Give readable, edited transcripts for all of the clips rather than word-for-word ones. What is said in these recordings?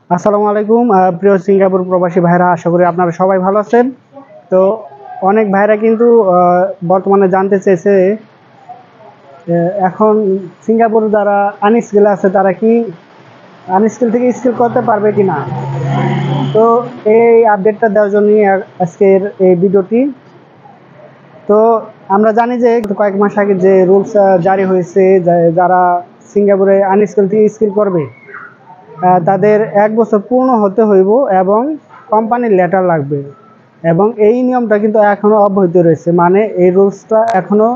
আসসালামু আলাইকুম প্রিয় সিঙ্গাপুর প্রবাসী ভাইরা, আশা করি আপনারা সবাই ভালো আছেন। তো অনেক ভাইরা কিন্তু বর্তমানে জানতে চেয়েছে এখন সিঙ্গাপুর যারা আনস্কিল আছে তারা কি আনস্কিল থেকে স্কিল করতে পারবে কিনা। তো এই আপডেটটা দেওয়ার জন্যই আজকের এই ভিডিওটি। তো আমরা জানি যে কয়েক মাস আগে যে রুলস জারি হয়েছে, যারা সিঙ্গাপুরে আনস্কিল থেকে স্কিল করবে তাদের 1 বছর পূর্ণ হতে হইব এবং কোম্পানির লেটার লাগবে। এবং এই নিয়মটা কিন্তু এখনও অব্যাহত রয়েছে, মানে এই রুলসটা এখনও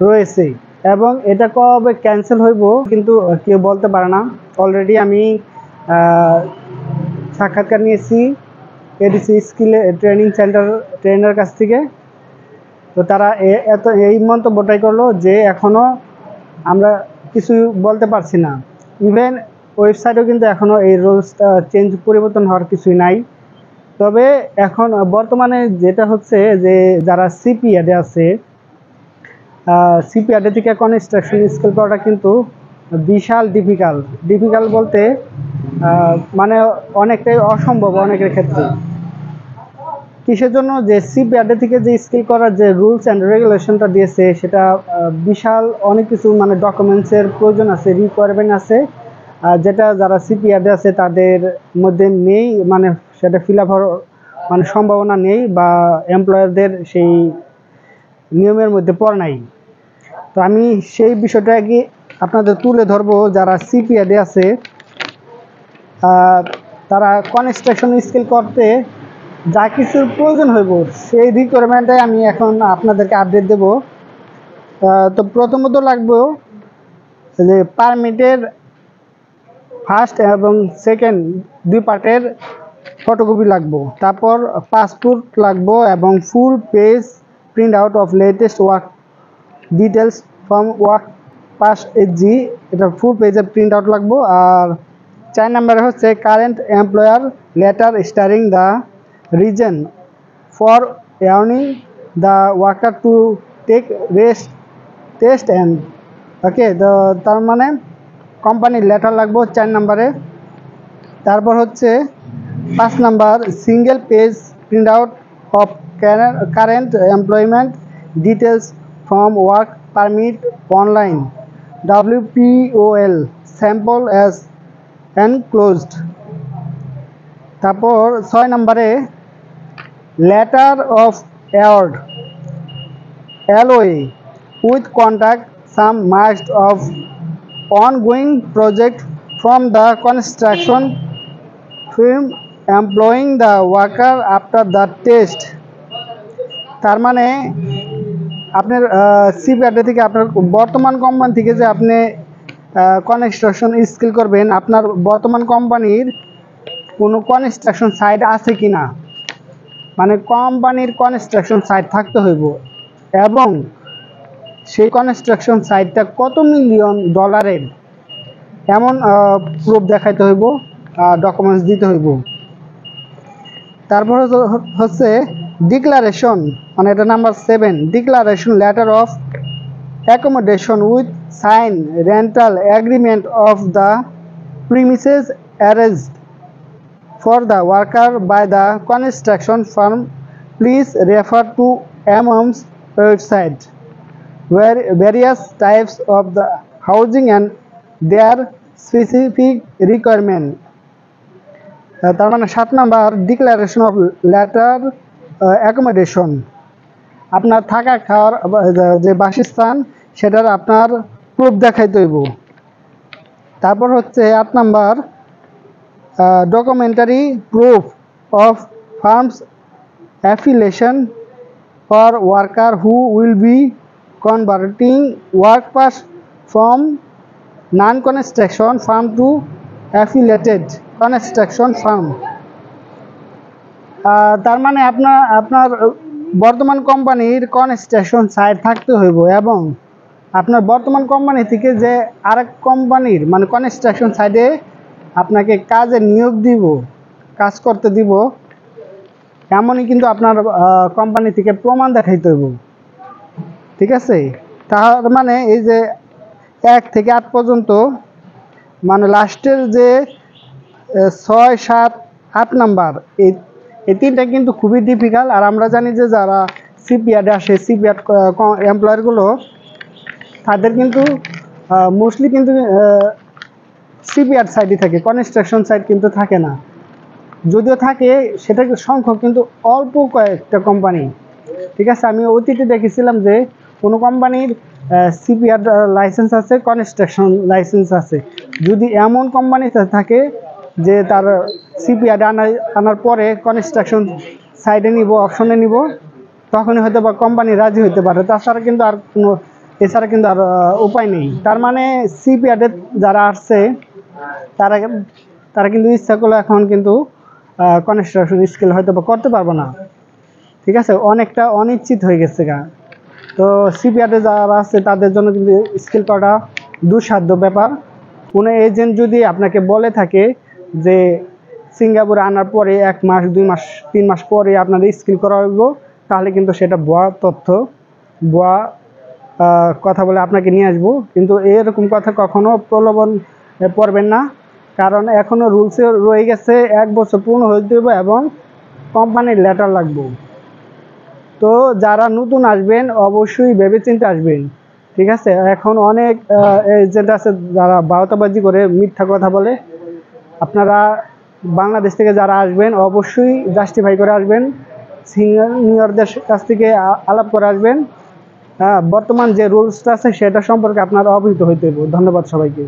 রয়েছে এবং এটা কবে ক্যান্সেল হইব কিন্তু কেউ বলতে পারে না। অলরেডি আমি সাক্ষাৎকার নিয়েছি ADC skill training centre trainer কাছ থেকে। তো তারা এই মন্তব্যটাই করলো যে এখনও আমরা কিছু বলতে পারছি না। ইভেন ওয়েবসাইটেও কিন্তু এখনও এই রুলসটা পরিবর্তন হওয়ার কিছুই নাই। তবে এখন বর্তমানে যেটা হচ্ছে যে যারা সিপিএডে আছে, সিপিএডে থেকে কনস্ট্রাকশন স্কিল করাটা কিন্তু বিশাল ডিফিকাল্ট বলতে মানে অনেকটাই অসম্ভব অনেকের ক্ষেত্রে। কিসের জন্য? যে সিপিএডে থেকে যে স্কিল করার যে রুলস অ্যান্ড রেগুলেশনটা দিয়েছে সেটা বিশাল অনেক কিছু, মানে ডকুমেন্টসের প্রয়োজন আছে, রিকোয়ারমেন্ট আছে, যেটা যারা সিপিএডে আছে তাদের মধ্যে নেই, মানে সেটা ফিল আপ হওয়ার মানে সম্ভাবনা নেই বা এমপ্লয়ারদের সেই নিয়মের মধ্যে পড়ে নাই। তো আমি সেই বিষয়টা কি আপনাদের তুলে ধরবো। যারা সিপিএডে আছে তারা কনস্ট্রাকশন স্কিল করতে যা কিছুর প্রয়োজন হইব সেই রিকোয়ারমেন্টে আমি এখন আপনাদেরকে আপডেট দেব। তো প্রথমত লাগবে যে পারমিটের ফার্স্ট এবং সেকেন্ড 2 পার্টের ফটোকপি লাগবো, তারপর পাসপোর্ট লাগবো এবং full page print out of latest work details from work pass SG, এটা ফুল পেজের প্রিন্ট আউট লাগবো। আর 4 নম্বরে হচ্ছে current employer letter stating the reason for earning the worker to take rest test and okay. তো তার মানে কোম্পানির লেটার লাগবো 4 নম্বরে। তারপর হচ্ছে 5 number single page print out of current employment details from work permit online WPOL sample as enclosed. তারপর 6 নম্বরে letter of award LOA with contact some must of ongoing project from the construction firm employing the worker after the test। তার মানে আপনার সিপিআরডি থেকে আপনার বর্তমান company থেকে যে আপনি কনস্ট্রাকশন স্কিল করবেন, আপনার বর্তমান কোম্পানির কোনো কনস্ট্রাকশন সাইট আছে কি না, মানে কোম্পানির কনস্ট্রাকশন সাইট থাকতে হইব এবং সেই কনস্ট্রাকশন সাইটটা কত মিলিয়ন ডলারের এমন প্রুফ দেখাইতে হইব, ডকুমেন্টস দিতে হইব। তারপর হচ্ছে ডিক্লারেশন, মানে এটা number 7, declaration letter of accommodation with sign rental agreement of the premises arranged for the worker by the construction firm. Please refer to MMS website various types of the housing and their specific requirement। তার মানে 7 number declaration of letter accommodation, আপনার থাকা খাওয়ার যে বাসস্থান সেটার আপনার proof দেখাইতে হইব। তারপর হচ্ছে 8 number documentary proof of farms affiliation for worker who will be converting work pass from non-construction firm to affiliated construction firm। তার মানে আপনার বর্তমান কোম্পানির কনস্ট্রাকশন সাইট থাকতে হইব এবং আপনার বর্তমান কোম্পানি থেকে যে আরেক কোম্পানির মানে কনস্ট্রাকশন সাইটে আপনাকে কাজে নিয়োগ দিব, কাজ করতে দিব, এমনই কিন্তু আপনার কোম্পানি থেকে প্রমাণ দেখাইতে হইব। ঠিক আছে? তার মানে এই যে 1 থেকে 8 পর্যন্ত, মানে লাস্টের যে 6, 7, 8 নাম্বার এই এই তিনটা কিন্তু খুবই ডিফিকাল্ট। আর আমরা জানি যে যারা সিপিআরে আসে, সিপিআর এমপ্লয়ারগুলো তাদের কিন্তু মোস্টলি কিন্তু সিপিআর সাইডই থাকে, কনস্ট্রাকশন সাইড কিন্তু থাকে না। যদিও থাকে সেটা সংখ্যক কিন্তু অল্প কয়েকটা কোম্পানি। ঠিক আছে, আমি অতীতে দেখেছিলাম যে কোনো কোম্পানির সিপিআর লাইসেন্স আছে, কনস্ট্রাকশন লাইসেন্স আছে। যদি এমন কোম্পানিতে থাকে যে তার সিপিআর আনার পরে কনস্ট্রাকশন সাইডে নিব, অপশনে নিব, তখনই হয়তো বা কোম্পানি রাজি হতে পারে। তাছাড়া কিন্তু আর কোনো এছাড়া কিন্তু আর উপায় নেই। তার মানে সিপিআরে যারা আসছে তারা তারা কিন্তু ইচ্ছা করলে এখন কিন্তু কনস্ট্রাকশন স্কিল হয়তো বা করতে পারবো না। ঠিক আছে, অনেকটা অনিশ্চিত হয়ে গেছে গা। তো সিপিআরে যারা আছে তাদের জন্য কিন্তু স্কিল করাটা দুঃসাধ্য ব্যাপার। কোনো এজেন্ট যদি আপনাকে বলে থাকে যে সিঙ্গাপুরে আনার পরে 1 মাস, 2 মাস, 3 মাস পরে আপনাদের স্কিল করা হইব, তাহলে কিন্তু সেটা ভুয়া তথ্য, ভুয়া কথা বলে আপনাকে নিয়ে আসবো। কিন্তু এরকম কথা কখনো প্রলোভন পড়বেন না, কারণ এখনো রুলসে রয়ে গেছে 1 বছর পূর্ণ হয়ে দেবো এবং কোম্পানির লেটার লাগবে। তো যারা নতুন আসবেন অবশ্যই ভেবেচিন্তে আসবেন। ঠিক আছে, এখন অনেক এজেন্ট আছে যারা বাউতাবাজি করে মিথ্যা কথা বলে। আপনারা বাংলাদেশ থেকে যারা আসবেন অবশ্যই জাস্টিফাই করে আসবেন, সিনিয়রদের কাছ থেকে আলাপ করে আসবেন। বর্তমান যে রুলসটা আছে সেটা সম্পর্কে আপনারা অবহিত হইতে হবে। ধন্যবাদ সবাইকে।